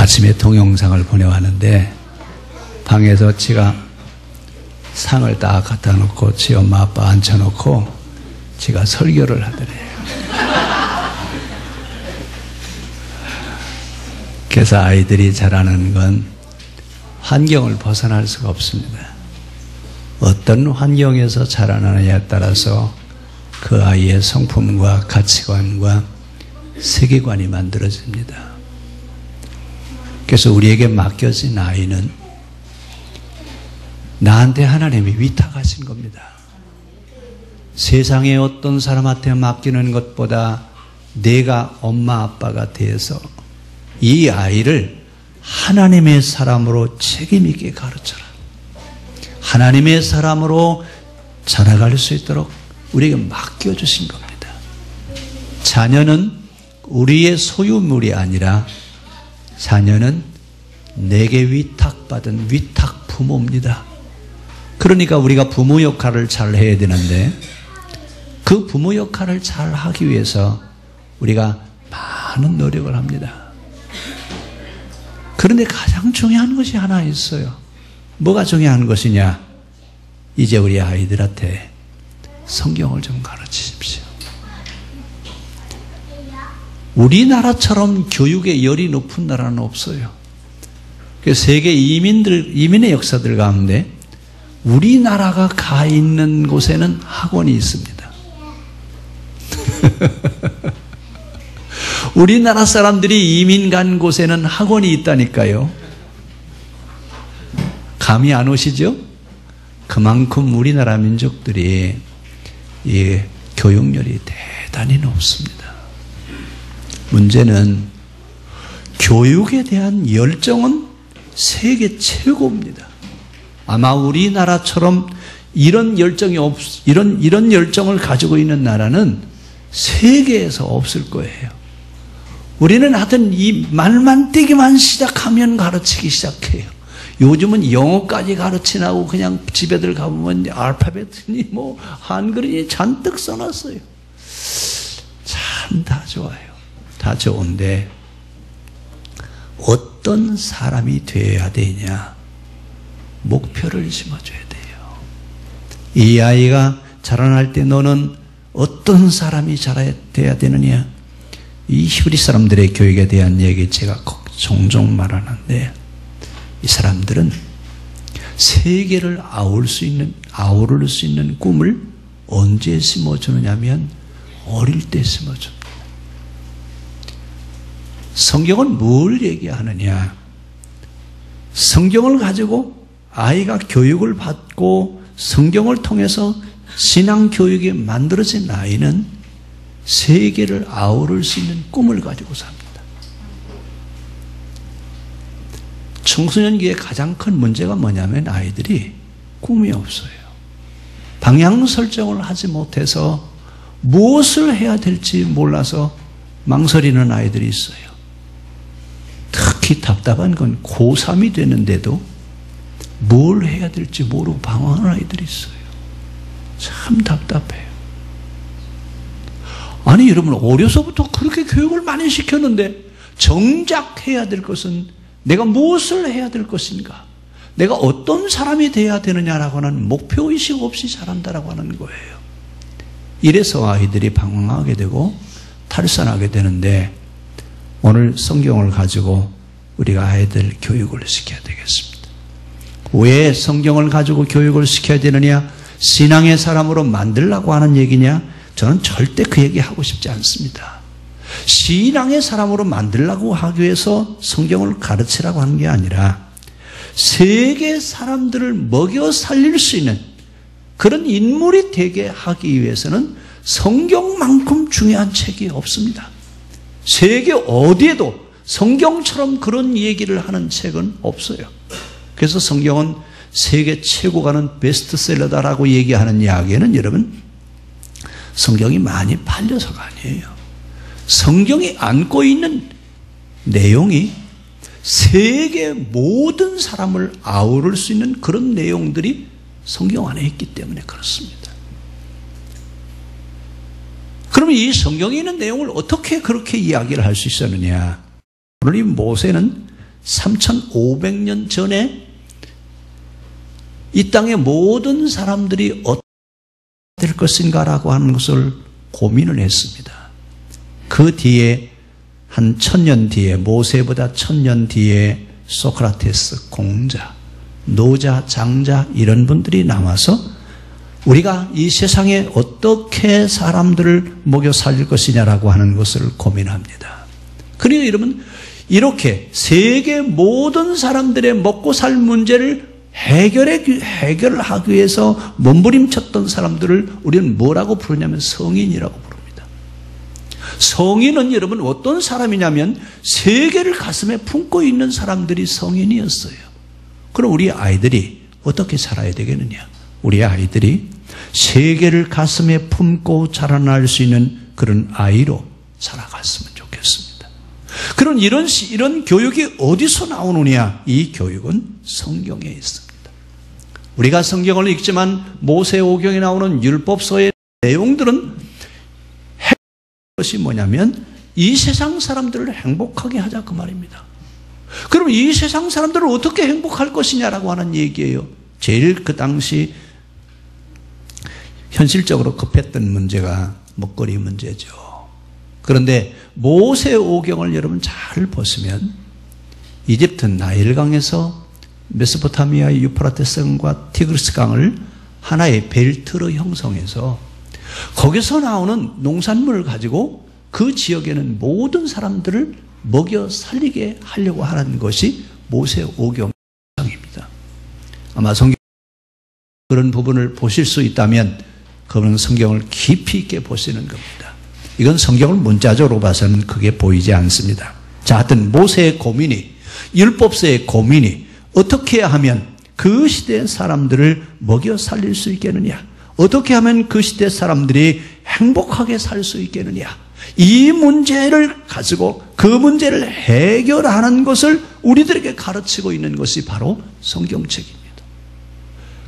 아침에 동영상을 보내왔는데 방에서 지가 상을 딱 갖다 놓고 지 엄마 아빠 앉혀놓고 지가 설교를 하더래요. 그래서 아이들이 자라는 건 환경을 벗어날 수가 없습니다. 어떤 환경에서 자라나느냐에 따라서 그 아이의 성품과 가치관과 세계관이 만들어집니다. 그래서 우리에게 맡겨진 아이는 나한테 하나님이 위탁하신 겁니다. 세상에 어떤 사람한테 맡기는 것보다 내가 엄마 아빠가 돼서 이 아이를 하나님의 사람으로 책임있게 가르쳐라. 하나님의 사람으로 자라갈 수 있도록 우리에게 맡겨주신 겁니다. 자녀는 우리의 소유물이 아니라 자녀는 내게 위탁받은 위탁 부모입니다. 그러니까 우리가 부모 역할을 잘 해야 되는데 그 부모 역할을 잘 하기 위해서 우리가 많은 노력을 합니다. 그런데 가장 중요한 것이 하나 있어요. 뭐가 중요한 것이냐? 이제 우리 아이들한테 성경을 좀 가르치십시오. 우리나라처럼 교육의 열이 높은 나라는 없어요. 세계 이민의 역사들 가운데 우리나라가 가 있는 곳에는 학원이 있습니다. 우리나라 사람들이 이민 간 곳에는 학원이 있다니까요. 감이 안 오시죠? 그만큼 우리나라 민족들이 이 교육열이 대단히 높습니다. 문제는 교육에 대한 열정은 세계 최고입니다. 아마 우리나라처럼 이런 열정이 이런 열정을 가지고 있는 나라는 세계에서 없을 거예요. 우리는 하여튼 이 말만 떼기만 시작하면 가르치기 시작해요. 요즘은 영어까지 가르치라고 그냥 집에들 가보면 알파벳이 뭐 한글이 잔뜩 써놨어요. 참 다 좋아요. 다 좋은데 어떤 사람이 되어야 되냐? 목표를 심어줘야 돼요. 이 아이가 자라날 때 너는 어떤 사람이 돼야 되느냐? 이 히브리 사람들의 교육에 대한 얘기 제가 종종 말하는데 이 사람들은 세계를 아우를 수 있는 꿈을 언제 심어주느냐면 어릴 때 심어줍니다. 성경은 뭘 얘기하느냐? 성경을 가지고 아이가 교육을 받고 성경을 통해서 신앙교육이 만들어진 아이는 세계를 아우를 수 있는 꿈을 가지고 삽니다. 청소년기의 가장 큰 문제가 뭐냐면 아이들이 꿈이 없어요. 방향 설정을 하지 못해서 무엇을 해야 될지 몰라서 망설이는 아이들이 있어요. 특히 답답한 건 고3이 되는데도 뭘 해야 될지 모르고 방황하는 아이들이 있어요. 참 답답해요. 아니 여러분 어려서부터 그렇게 교육을 많이 시켰는데 정작 해야 될 것은 내가 무엇을 해야 될 것인가? 내가 어떤 사람이 되어야 되느냐라고 하는 목표의식 없이 자란다라고 하는 거예요. 이래서 아이들이 방황하게 되고 탈선하게 되는데 오늘 성경을 가지고 우리가 아이들 교육을 시켜야 되겠습니다. 왜 성경을 가지고 교육을 시켜야 되느냐? 신앙의 사람으로 만들려고 하는 얘기냐? 저는 절대 그 얘기 하고 싶지 않습니다. 신앙의 사람으로 만들려고 하기 위해서 성경을 가르치라고 하는 게 아니라 세계 사람들을 먹여 살릴 수 있는 그런 인물이 되게 하기 위해서는 성경만큼 중요한 책이 없습니다. 세계 어디에도 성경처럼 그런 얘기를 하는 책은 없어요. 그래서 성경은 세계 최고 가는 베스트셀러다라고 얘기하는 이야기는 여러분 성경이 많이 팔려서가 아니에요. 성경이 안고 있는 내용이 세계 모든 사람을 아우를 수 있는 그런 내용들이 성경 안에 있기 때문에 그렇습니다. 그러면 이 성경에 있는 내용을 어떻게 그렇게 이야기를 할 수 있었느냐? 오늘 이 모세는 3,500년 전에 이 땅의 모든 사람들이 어떻게 될 것인가라고 하는 것을 고민을 했습니다. 그 뒤에 한 1000년 뒤에, 모세보다 1000년 뒤에 소크라테스, 공자, 노자, 장자 이런 분들이 나와서 우리가 이 세상에 어떻게 사람들을 먹여 살릴 것이냐라고 하는 것을 고민합니다. 그러니까 여러분, 이렇게 세계 모든 사람들의 먹고 살 문제를 해결하기 위해서 몸부림쳤던 사람들을 우리는 뭐라고 부르냐면 성인이라고 부릅니다. 성인은 여러분 어떤 사람이냐면 세계를 가슴에 품고 있는 사람들이 성인이었어요. 그럼 우리 아이들이 어떻게 살아야 되겠느냐? 우리 아이들이 세계를 가슴에 품고 자라날 수 있는 그런 아이로 살아갔으면 좋겠습니다. 그런 이런 교육이 어디서 나오느냐? 이 교육은 성경에 있습니다. 우리가 성경을 읽지만 모세오경에 나오는 율법서의 내용들은 것이 뭐냐면 이 세상 사람들을 행복하게 하자 그 말입니다. 그럼 이 세상 사람들을 어떻게 행복할 것이냐라고 하는 얘기예요. 제일 그 당시 현실적으로 급했던 문제가 먹거리 문제죠. 그런데 모세오경을 여러분 잘 보시면 이집트 나일강에서 메소포타미아의 유프라테스강과 티그리스 강을 하나의 벨트로 형성해서 거기서 나오는 농산물을 가지고 그 지역에는 모든 사람들을 먹여 살리게 하려고 하는 것이 모세오경입니다. 아마 성경 그런 부분을 보실 수 있다면 그분은 성경을 깊이 있게 보시는 겁니다. 이건 성경을 문자적으로 봐서는 그게 보이지 않습니다. 자, 하여튼 모세의 고민이, 율법서의 고민이 어떻게 하면 그 시대의 사람들을 먹여 살릴 수 있겠느냐? 어떻게 하면 그 시대 사람들이 행복하게 살 수 있겠느냐? 이 문제를 가지고 그 문제를 해결하는 것을 우리들에게 가르치고 있는 것이 바로 성경책입니다.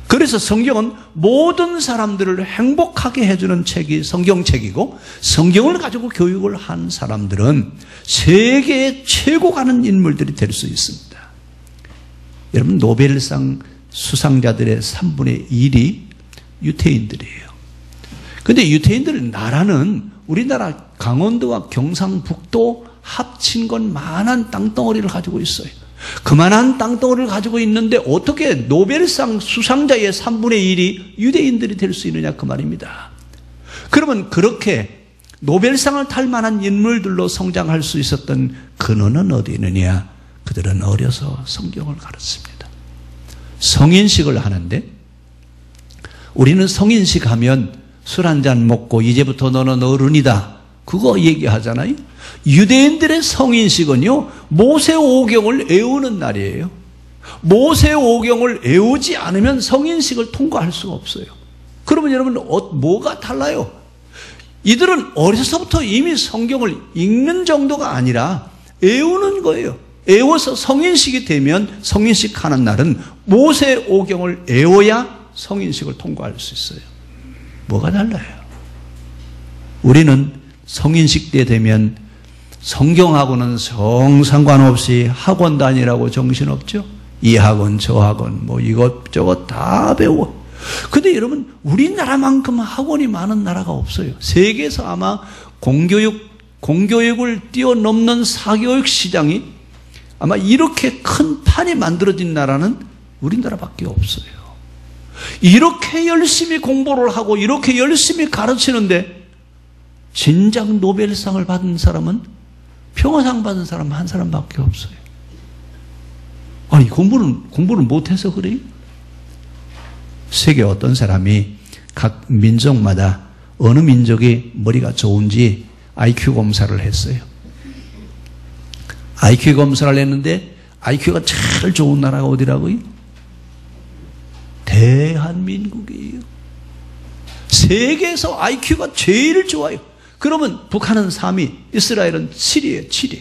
그래서 성경은 모든 사람들을 행복하게 해주는 책이 성경책이고, 성경을 가지고 교육을 한 사람들은 세계에 최고 가는 인물들이 될 수 있습니다. 여러분, 노벨상 수상자들의 3분의 1이 유태인들이에요. 그런데 유태인들 나라는 우리나라 강원도와 경상북도 합친 것만한 땅덩어리를 가지고 있어요. 그만한 땅덩어리를 가지고 있는데 어떻게 노벨상 수상자의 3분의 1이 유대인들이 될 수 있느냐 그 말입니다. 그러면 그렇게 노벨상을 탈 만한 인물들로 성장할 수 있었던 근원은 어디 있느냐? 그들은 어려서 성경을 가르칩니다. 성인식을 하는데 우리는 성인식 하면 술 한잔 먹고 이제부터 너는 어른이다 그거 얘기하잖아요. 유대인들의 성인식은요, 모세오경을 외우는 날이에요. 모세오경을 외우지 않으면 성인식을 통과할 수가 없어요. 그러면 여러분 뭐가 달라요? 이들은 어려서부터 이미 성경을 읽는 정도가 아니라 외우는 거예요. 외워서 성인식이 되면 성인식 하는 날은 모세오경을 외워야 성인식을 통과할 수 있어요. 뭐가 달라요? 우리는 성인식 때 되면 성경하고는 상관없이 학원 다니라고 정신없죠? 이 학원 저 학원 뭐 이것저것 다 배워. 근데 여러분 우리나라만큼 학원이 많은 나라가 없어요. 세계에서 아마 공교육을 뛰어넘는 사교육 시장이 아마 이렇게 큰 판이 만들어진 나라는 우리나라밖에 없어요. 이렇게 열심히 공부를 하고 이렇게 열심히 가르치는데 진작 노벨상을 받은 사람은 평화상 받은 사람 한 사람밖에 없어요. 아니 공부를 못해서 그래요? 세계 어떤 사람이 각 민족마다 어느 민족이 머리가 좋은지 IQ 검사를 했어요. IQ 검사를 했는데 IQ가 제일 좋은 나라가 어디라고요? 대한민국이에요. 세계에서 IQ가 제일 좋아요. 그러면 북한은 3위, 이스라엘은 7위예요. 7위.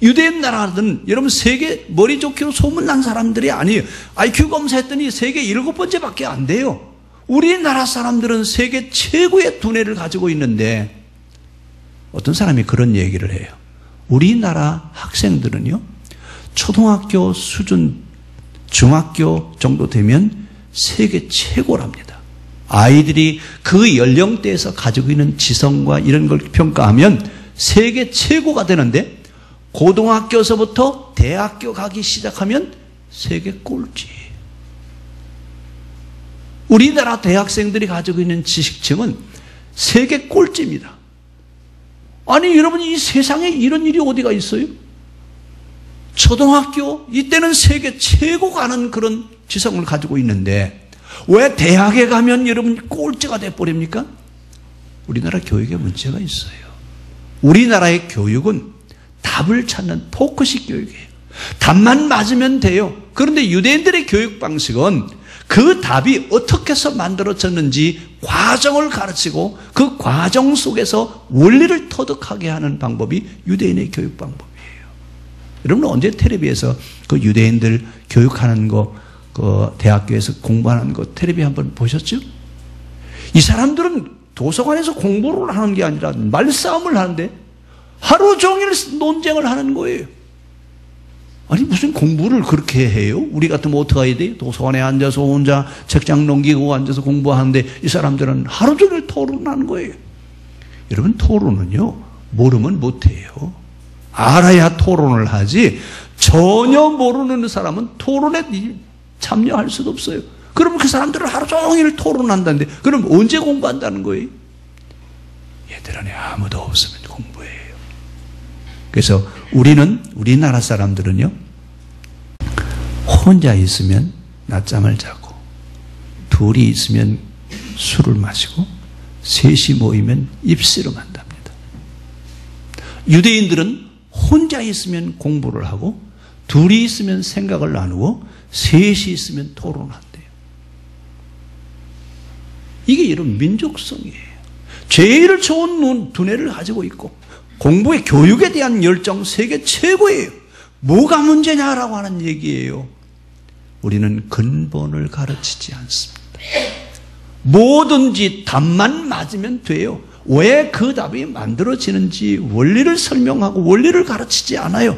유대인 나라는 여러분 세계 머리 좋기로 소문난 사람들이 아니에요. IQ 검사했더니 세계 7번째밖에 안 돼요. 우리나라 사람들은 세계 최고의 두뇌를 가지고 있는데 어떤 사람이 그런 얘기를 해요. 우리나라 학생들은요, 초등학교 수준, 중학교 정도 되면 세계 최고랍니다. 아이들이 그 연령대에서 가지고 있는 지성과 이런 걸 평가하면 세계 최고가 되는데, 고등학교에서부터 대학교 가기 시작하면 세계 꼴찌. 우리나라 대학생들이 가지고 있는 지식층은 세계 꼴찌입니다. 아니 여러분, 이 세상에 이런 일이 어디가 있어요? 초등학교 이때는 세계 최고 가는 그런 지성을 가지고 있는데 왜 대학에 가면 여러분 꼴찌가 돼버립니까? 우리나라 교육에 문제가 있어요. 우리나라의 교육은 답을 찾는 포크식 교육이에요. 답만 맞으면 돼요. 그런데 유대인들의 교육 방식은 그 답이 어떻게 해서 만들어졌는지 과정을 가르치고 그 과정 속에서 원리를 터득하게 하는 방법이 유대인의 교육 방법이에요. 여러분 언제 텔레비에서 그 유대인들 교육하는 거, 그 대학교에서 공부하는 거 텔레비 한번 보셨죠? 이 사람들은 도서관에서 공부를 하는 게 아니라 말싸움을 하는데 하루 종일 논쟁을 하는 거예요. 아니 무슨 공부를 그렇게 해요? 우리 같으면 어떻게 해야 돼요? 도서관에 앉아서 혼자 책장 넘기고 앉아서 공부하는데 이 사람들은 하루 종일 토론하는 거예요. 여러분 토론은요 모르면 못해요. 알아야 토론을 하지 전혀 모르는 사람은 토론에 참여할 수도 없어요. 그러면 그 사람들은 하루 종일 토론한다는데 그럼 언제 공부한다는 거예요? 얘들 안에 아무도 없으면 공부해요. 그래서 우리나라 사람들은요 혼자 있으면 낮잠을 자고 둘이 있으면 술을 마시고 셋이 모이면 입씨름 한답니다. 유대인들은 혼자 있으면 공부를 하고 둘이 있으면 생각을 나누고 셋이 있으면 토론한대요. 이게 이런 민족성이에요. 제일 좋은 두뇌를 가지고 있고 공부의 교육에 대한 열정 세계 최고예요. 뭐가 문제냐라고 하는 얘기예요. 우리는 근본을 가르치지 않습니다. 뭐든지 답만 맞으면 돼요. 왜 그 답이 만들어지는지 원리를 설명하고 원리를 가르치지 않아요.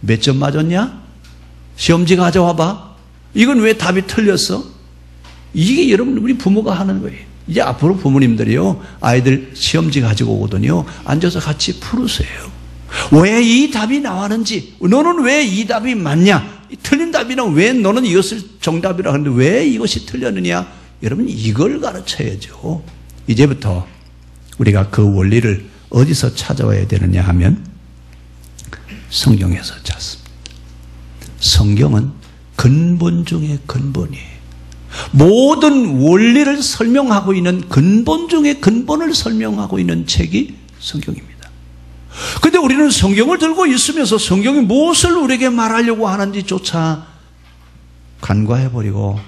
몇 점 맞았냐? 시험지 가져와봐. 이건 왜 답이 틀렸어? 이게 여러분 우리 부모가 하는 거예요. 이제 앞으로 부모님들이요 아이들 시험지 가지고 오거든요. 앉아서 같이 풀으세요. 왜 이 답이 나왔는지, 너는 왜 이 답이 맞냐? 틀린 답이랑 왜 너는 이것을 정답이라고 하는데 왜 이것이 틀렸느냐? 여러분 이걸 가르쳐야죠. 이제부터 우리가 그 원리를 어디서 찾아와야 되느냐 하면 성경에서 찾습니다. 성경은 근본 중의 근본이에요. 모든 원리를 설명하고 있는 근본 중의 근본을 설명하고 있는 책이 성경입니다. 그런데 우리는 성경을 들고 있으면서 성경이 무엇을 우리에게 말하려고 하는지조차 간과해버리고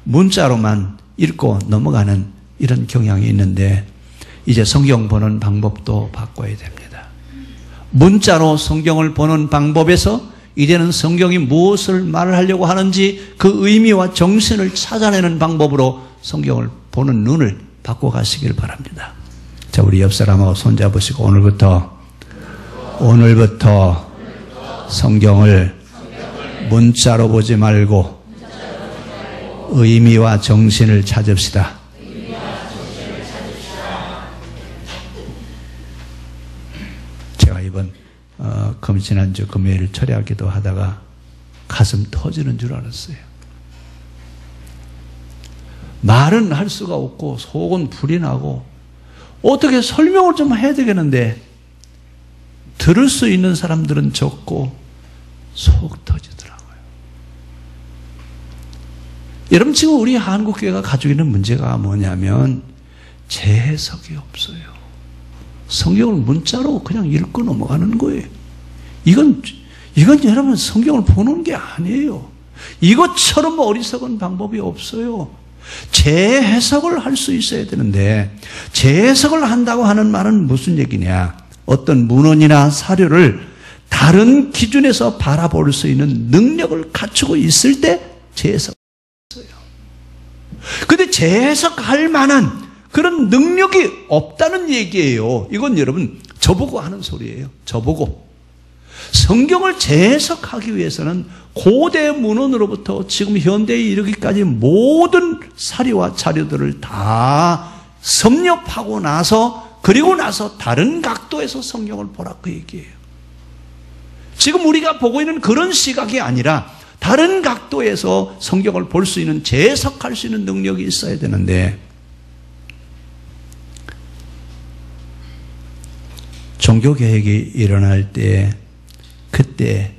문자로만 읽고 넘어가는 이런 경향이 있는데 이제 성경 보는 방법도 바꿔야 됩니다. 문자로 성경을 보는 방법에서 이제는 성경이 무엇을 말하려고 하는지 그 의미와 정신을 찾아내는 방법으로 성경을 보는 눈을 바꿔가시길 바랍니다. 자, 우리 옆 사람하고 손잡으시고 오늘부터 성경을 문자로 보지 말고 의미와 정신을 찾읍시다. 제가 이번 지난주 금요일 철야 기도 하다가 가슴 터지는 줄 알았어요. 말은 할 수가 없고 속은 불이 나고 어떻게 설명을 좀 해야 되겠는데 들을 수 있는 사람들은 적고 속 터지더라고요. 여러분 지금 우리 한국교회가 가지고 있는 문제가 뭐냐면 재해석이 없어요. 성경을 문자로 그냥 읽고 넘어가는 거예요. 이건 여러분 성경을 보는 게 아니에요. 이것처럼 어리석은 방법이 없어요. 재해석을 할 수 있어야 되는데 재해석을 한다고 하는 말은 무슨 얘기냐? 어떤 문헌이나 사료를 다른 기준에서 바라볼 수 있는 능력을 갖추고 있을 때 재해석을 했어요. 그런데 재해석할 만한 그런 능력이 없다는 얘기예요. 이건 여러분 저보고 하는 소리예요. 저보고. 성경을 재해석하기 위해서는 고대 문헌으로부터 지금 현대에 이르기까지 모든 사료와 자료들을 다 섭렵하고 나서, 그리고 나서 다른 각도에서 성경을 보라, 그 얘기예요. 지금 우리가 보고 있는 그런 시각이 아니라 다른 각도에서 성경을 볼 수 있는, 재해석할 수 있는 능력이 있어야 되는데, 종교개혁이 일어날 때, 그때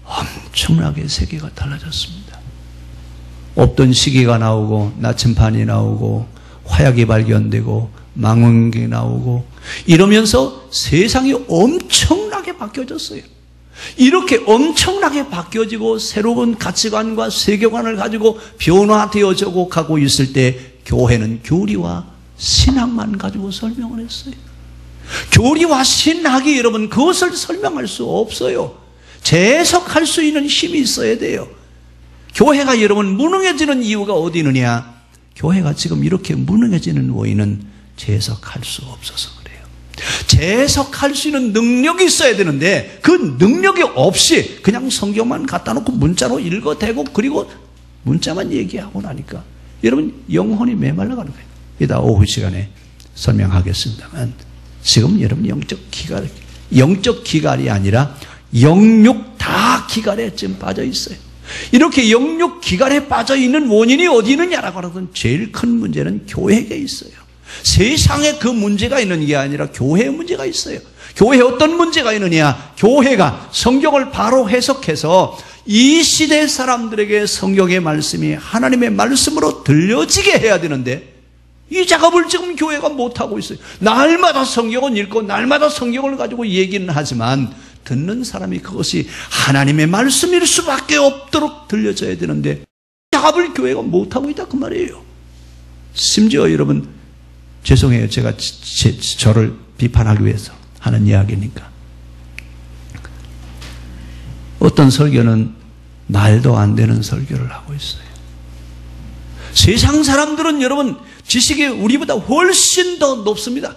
엄청나게 세계가 달라졌습니다. 없던 시기가 나오고, 나침반이 나오고, 화약이 발견되고, 망원경이 나오고, 이러면서 세상이 엄청나게 바뀌어졌어요. 이렇게 엄청나게 바뀌어지고 새로운 가치관과 세계관을 가지고 변화되어져 가고 있을 때, 교회는 교리와 신학만 가지고 설명을 했어요. 교리와 신학이 여러분 그것을 설명할 수 없어요. 재해석할 수 있는 힘이 있어야 돼요. 교회가 여러분 무능해지는 이유가 어디 있느냐? 교회가 지금 이렇게 무능해지는 원인은 재해석할 수 없어서 그래요. 재해석할 수 있는 능력이 있어야 되는데, 그 능력이 없이 그냥 성경만 갖다 놓고 문자로 읽어대고, 그리고 문자만 얘기하고 나니까 여러분 영혼이 메말라가는 거예요. 이따 오후 시간에 설명하겠습니다만, 지금 여러분 영적 기갈이 아니라 영육 다 기갈에 지금 빠져 있어요. 이렇게 영육 기갈에 빠져 있는 원인이 어디 있느냐라고 하면 제일 큰 문제는 교회에 있어요. 세상에 그 문제가 있는 게 아니라 교회에 문제가 있어요. 교회에 어떤 문제가 있느냐? 교회가 성경을 바로 해석해서 이 시대 사람들에게 성경의 말씀이 하나님의 말씀으로 들려지게 해야 되는데, 이 작업을 지금 교회가 못하고 있어요. 날마다 성경을 읽고 날마다 성경을 가지고 얘기는 하지만 듣는 사람이 그것이 하나님의 말씀일 수밖에 없도록 들려져야 되는데, 작업을 교회가 못하고 있다 그 말이에요. 심지어 여러분, 죄송해요, 제가 저를 비판하기 위해서 하는 이야기니까, 어떤 설교는 말도 안 되는 설교를 하고 있어요. 세상 사람들은 여러분 지식이 우리보다 훨씬 더 높습니다.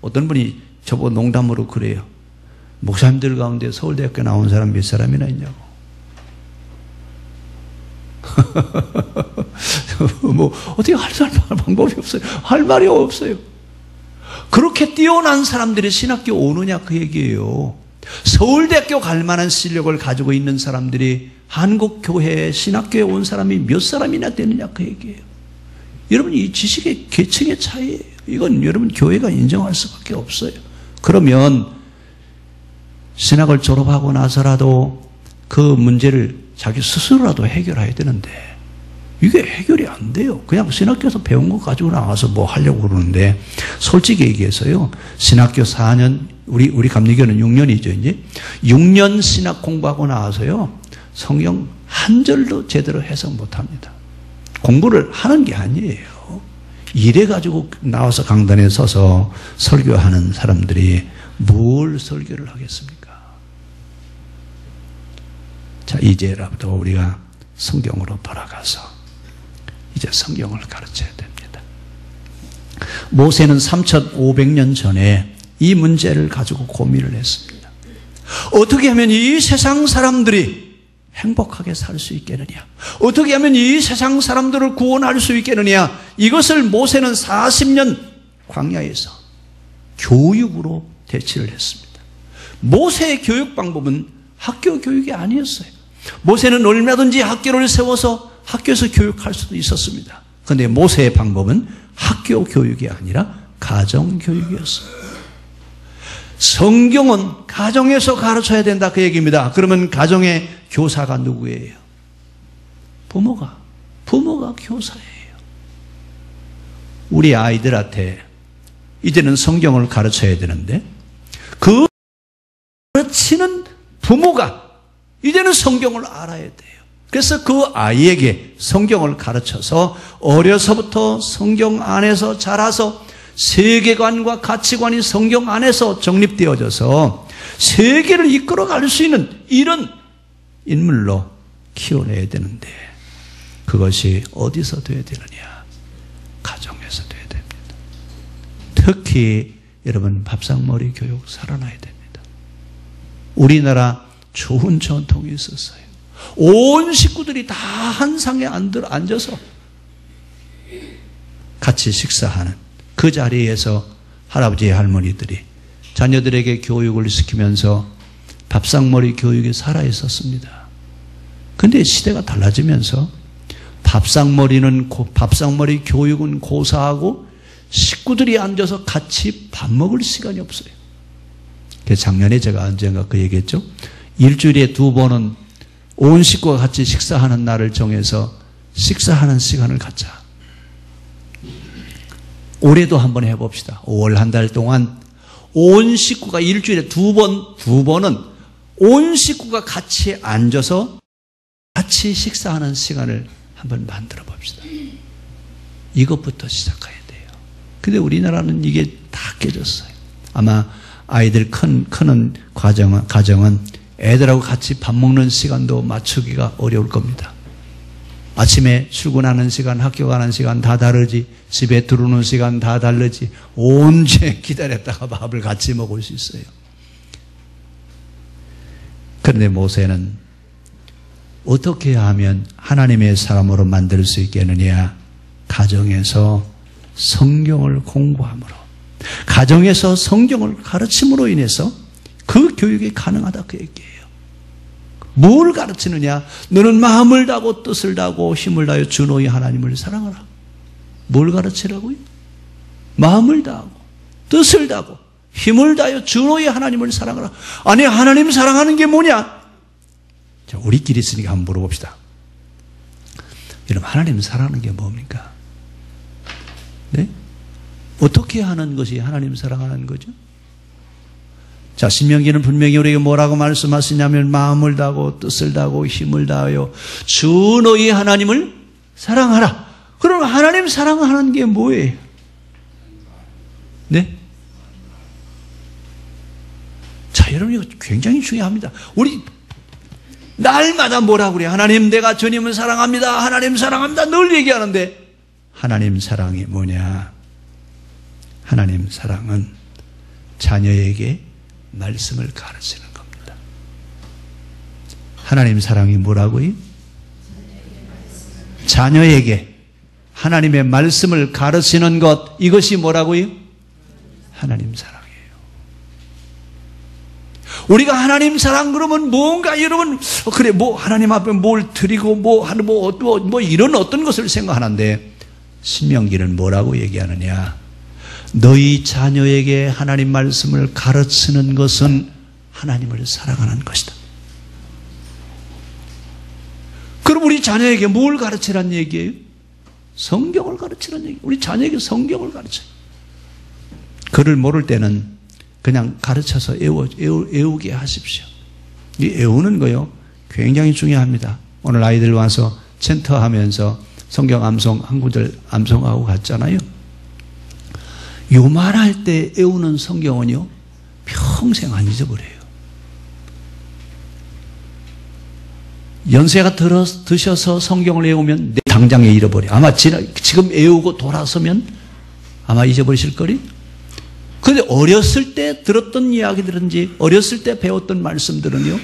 어떤 분이 저보고 농담으로 그래요. 목사님들 가운데 서울대학교 나온 사람 몇 사람이나 있냐고. 뭐 어떻게 할 방법이 없어요. 할 말이 없어요. 그렇게 뛰어난 사람들이 신학교 오느냐 그 얘기예요. 서울대학교 갈 만한 실력을 가지고 있는 사람들이 한국교회에 신학교에 온 사람이 몇 사람이나 되느냐 그 얘기예요. 여러분, 이 지식의 계층의 차이예요. 이건 여러분 교회가 인정할 수밖에 없어요. 그러면 신학을 졸업하고 나서라도 그 문제를 자기 스스로라도 해결해야 되는데, 이게 해결이 안 돼요. 그냥 신학교에서 배운 거 가지고 나와서 뭐 하려고 그러는데, 솔직히 얘기해서요, 신학교 4년, 우리 감리교는 6년이죠, 이제. 6년 신학 공부하고 나와서요, 성경 한 절도 제대로 해석 못 합니다. 공부를 하는 게 아니에요. 이래가지고 나와서 강단에 서서 설교하는 사람들이 뭘 설교를 하겠습니까? 자, 이제라부터 우리가 성경으로 돌아가서 이제 성경을 가르쳐야 됩니다. 모세는 3,500년 전에 이 문제를 가지고 고민을 했습니다. 어떻게 하면 이 세상 사람들이 행복하게 살 수 있겠느냐? 어떻게 하면 이 세상 사람들을 구원할 수 있겠느냐? 이것을 모세는 40년 광야에서 교육으로 대치를 했습니다. 모세의 교육 방법은 학교 교육이 아니었어요. 모세는 얼마든지 학교를 세워서 학교에서 교육할 수도 있었습니다. 그런데 모세의 방법은 학교 교육이 아니라 가정 교육이었어요. 성경은 가정에서 가르쳐야 된다 그 얘기입니다. 그러면 가정의 교사가 누구예요? 부모가 교사예요. 우리 아이들한테 이제는 성경을 가르쳐야 되는데, 그 가르치는 부모가 이제는 성경을 알아야 돼요. 그래서 그 아이에게 성경을 가르쳐서 어려서부터 성경 안에서 자라서 세계관과 가치관이 성경 안에서 정립되어져서 세계를 이끌어갈 수 있는 이런 인물로 키워내야 되는데, 그것이 어디서 돼야 되느냐? 가정에서 돼야 됩니다. 특히 여러분 밥상머리 교육 살아나야 됩니다. 우리나라 좋은 전통이 있었어요. 온 식구들이 다 한 상에 앉아서 같이 식사하는 그 자리에서 할아버지 할머니들이 자녀들에게 교육을 시키면서 밥상머리 교육이 살아있었습니다. 근데 시대가 달라지면서 밥상머리 교육은 고사하고 식구들이 앉아서 같이 밥 먹을 시간이 없어요. 작년에 제가 언젠가 그 얘기했죠. 일주일에 2번은 온 식구가 같이 식사하는 날을 정해서 식사하는 시간을 갖자. 올해도 한번 해봅시다. 5월 한 달 동안 온 식구가 일주일에 2번은 온 식구가 같이 앉아서 같이 식사하는 시간을 한번 만들어 봅시다. 이것부터 시작해야 돼요. 근데 우리나라는 이게 다 깨졌어요. 아마 아이들 크는 가정은 애들하고 같이 밥 먹는 시간도 맞추기가 어려울 겁니다. 아침에 출근하는 시간, 학교 가는 시간 다 다르지, 집에 들어오는 시간 다 다르지, 언제 기다렸다가 밥을 같이 먹을 수 있어요. 그런데 모세는 어떻게 하면 하나님의 사람으로 만들 수 있겠느냐? 가정에서 성경을 공부함으로, 가정에서 성경을 가르침으로 인해서 그 교육이 가능하다, 그 얘기예요. 뭘 가르치느냐? 너는 마음을 다하고 뜻을 다하고 힘을 다하여 주 너희 하나님을 사랑하라. 뭘 가르치라고요? 마음을 다하고 뜻을 다하고 힘을 다하여 주 너희 하나님을 사랑하라. 아니, 하나님 사랑하는 게 뭐냐? 자, 우리끼리 있으니까 한번 물어봅시다. 여러분, 하나님 사랑하는 게 뭡니까? 네? 어떻게 하는 것이 하나님 사랑하는 거죠? 자, 신명기는 분명히 우리에게 뭐라고 말씀하시냐면 마음을 다하고 뜻을 다하고 힘을 다하여 주 너희 하나님을 사랑하라. 그럼 하나님 사랑하는 게 뭐예요? 네? 자, 여러분, 이거 굉장히 중요합니다. 우리 날마다 뭐라고 그래요? 하나님, 내가 주님을 사랑합니다. 하나님 사랑합니다. 늘 얘기하는데 하나님 사랑이 뭐냐? 하나님 사랑은 자녀에게 말씀을 가르치는 겁니다. 하나님 사랑이 뭐라고요? 자녀에게 하나님의 말씀을 가르치는 것, 이것이 뭐라고요? 하나님 사랑이에요. 우리가 하나님 사랑 그러면 뭔가, 여러분, 그래, 뭐 하나님 앞에 뭘 드리고 뭐 이런 어떤 것을 생각하는데, 신명기는 뭐라고 얘기하느냐? 너희 자녀에게 하나님 말씀을 가르치는 것은 하나님을 사랑하는 것이다. 그럼 우리 자녀에게 뭘 가르치라는 얘기예요? 성경을 가르치라는 얘기예요. 우리 자녀에게 성경을 가르쳐요. 글을 모를 때는 그냥 가르쳐서 애우게 하십시오. 이 애우는 거요, 굉장히 중요합니다. 오늘 아이들 와서 센터 하면서 성경 암송 한 구절 암송하고 갔잖아요. 요만할 때 애우는 성경은요, 평생 안 잊어버려요. 연세가 드셔서 성경을 외우면 당장에 잃어버려. 아마 지금 외우고 돌아서면 아마 잊어버리실 거리. 그런데 어렸을 때 들었던 이야기들은지 어렸을 때 배웠던 말씀들은요,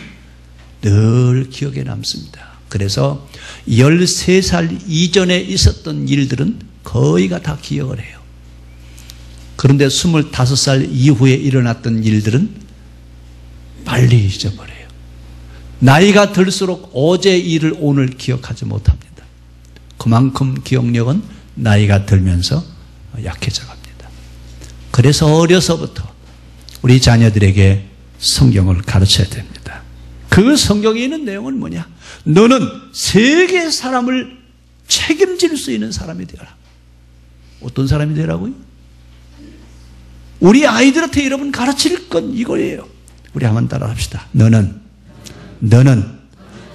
늘 기억에 남습니다. 그래서 13살 이전에 있었던 일들은 거의가 다 기억을 해요. 그런데 25살 이후에 일어났던 일들은 빨리 잊어버려요. 나이가 들수록 어제 일을 오늘 기억하지 못합니다. 그만큼 기억력은 나이가 들면서 약해져 갑니다. 그래서 어려서부터 우리 자녀들에게 성경을 가르쳐야 됩니다. 그 성경에 있는 내용은 뭐냐? 너는 세계 사람을 책임질 수 있는 사람이 되어라. 어떤 사람이 되라고요? 우리 아이들한테 여러분 가르칠 건 이거예요. 우리 한번 따라 합시다. 너는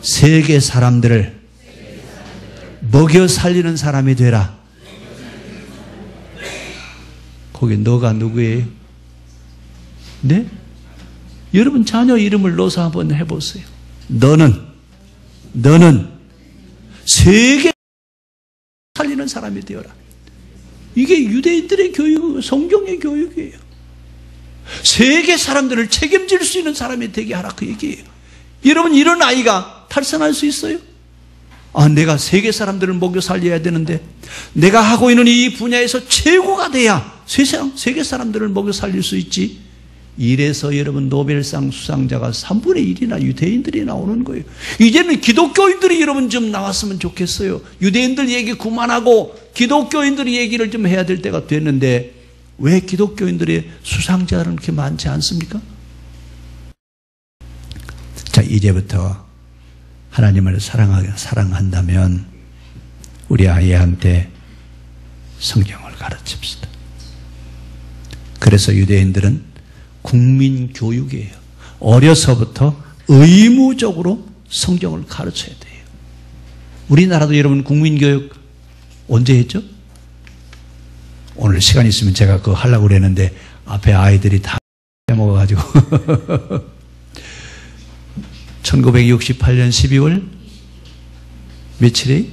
세계 사람들을 먹여 살리는 사람이 되라. 거기 너가 누구예요? 네? 여러분 자녀 이름을 넣어서 한번 해보세요. 너는 세계 살리는 사람이 되어라. 이게 유대인들의 교육, 성경의 교육이에요. 세계 사람들을 책임질 수 있는 사람이 되게 하라 그 얘기예요. 여러분 이런 아이가 탈선할 수 있어요? 내가 세계 사람들을 먹여 살려야 되는데 내가 하고 있는 이 분야에서 최고가 돼야 세계 사람들을 먹여 살릴 수 있지. 이래서 여러분 노벨상 수상자가 3분의 1이나 유대인들이 나오는 거예요. 이제는 기독교인들이 여러분 좀 나왔으면 좋겠어요. 유대인들 얘기 그만하고 기독교인들 얘기를 좀 해야 될 때가 됐는데 왜 기독교인들의 수상자는 그렇게 많지 않습니까? 자, 이제부터 하나님을 사랑한다면 우리 아이한테 성경을 가르칩시다. 그래서 유대인들은 국민교육이에요. 어려서부터 의무적으로 성경을 가르쳐야 돼요. 우리나라도 여러분 국민교육 언제 했죠? 오늘 시간 있으면 제가 그거 하려고 그랬는데 앞에 아이들이 다 빼먹어가지고 1968년 12월 며칠이?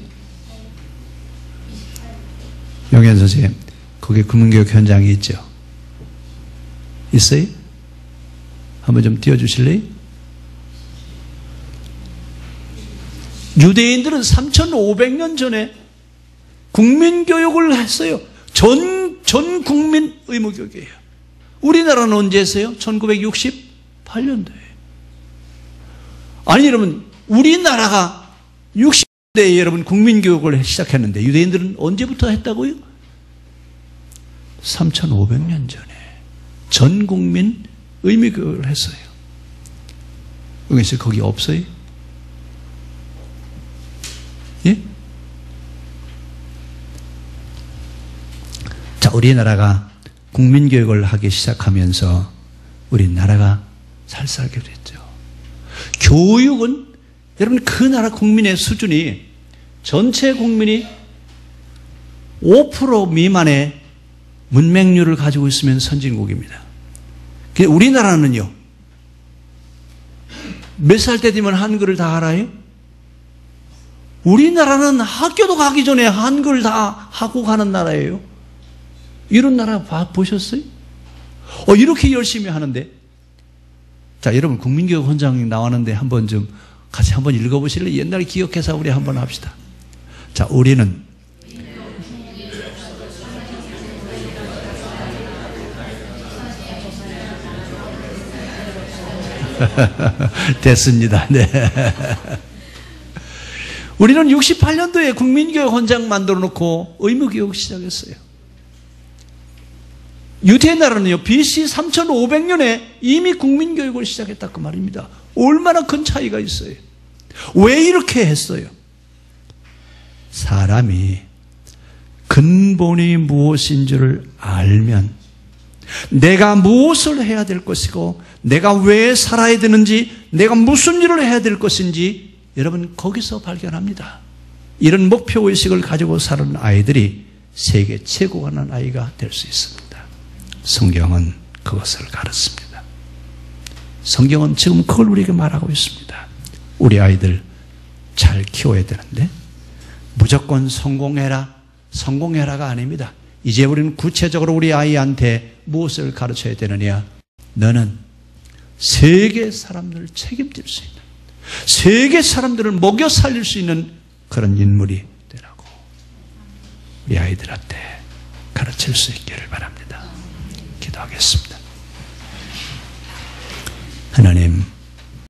영현 선생님, 거기 국민교육 현장이 있죠? 있어요? 한번 좀 띄워주실래요? 유대인들은 3,500년 전에 국민교육을 했어요. 전 국민 의무교육이에요. 우리나라는 언제 했어요? 1968년도에. 아니 여러분, 우리나라가 60대에 여러분 국민교육을 시작했는데 유대인들은 언제부터 했다고요? 3,500년 전에 전 국민 의무교육을 했어요. 여기서 거기 없어요? 예? 자, 우리나라가 국민교육을 하기 시작하면서 우리나라가 잘 살게 됐죠. 교육은 여러분 그 나라 국민의 수준이 전체 국민이 5% 미만의 문맹률을 가지고 있으면 선진국입니다. 우리나라는요, 몇 살 때 되면 한글을 다 알아요? 우리나라는 학교도 가기 전에 한글 다 하고 가는 나라예요. 이런 나라 보셨어요? 이렇게 열심히 하는데. 자, 여러분 국민교육 헌장 나왔는데 한번 좀 같이 한번 읽어보실래요? 옛날 기억해서 우리 한번 합시다. 자, 우리는 됐습니다. 네. 우리는 68년도에 국민교육 헌장 만들어 놓고 의무교육 시작했어요. 유대 나라는요, BC 3500년에 이미 국민교육을 시작했다 그 말입니다. 얼마나 큰 차이가 있어요. 왜 이렇게 했어요? 사람이 근본이 무엇인 줄을 알면 내가 무엇을 해야 될 것이고 내가 왜 살아야 되는지 내가 무슨 일을 해야 될 것인지 여러분 거기서 발견합니다. 이런 목표의식을 가지고 사는 아이들이 세계 최고가 난 아이가 될 수 있습니다. 성경은 그것을 가르칩니다. 성경은 지금 그걸 우리에게 말하고 있습니다. 우리 아이들 잘 키워야 되는데 무조건 성공해라가 아닙니다. 이제 우리는 구체적으로 우리 아이한테 무엇을 가르쳐야 되느냐? 너는 세계 사람들을 책임질 수 있는, 세계 사람들을 먹여 살릴 수 있는 그런 인물이 되라고 우리 아이들한테 가르칠 수 있기를 바랍니다. 기도하겠습니다. 하나님,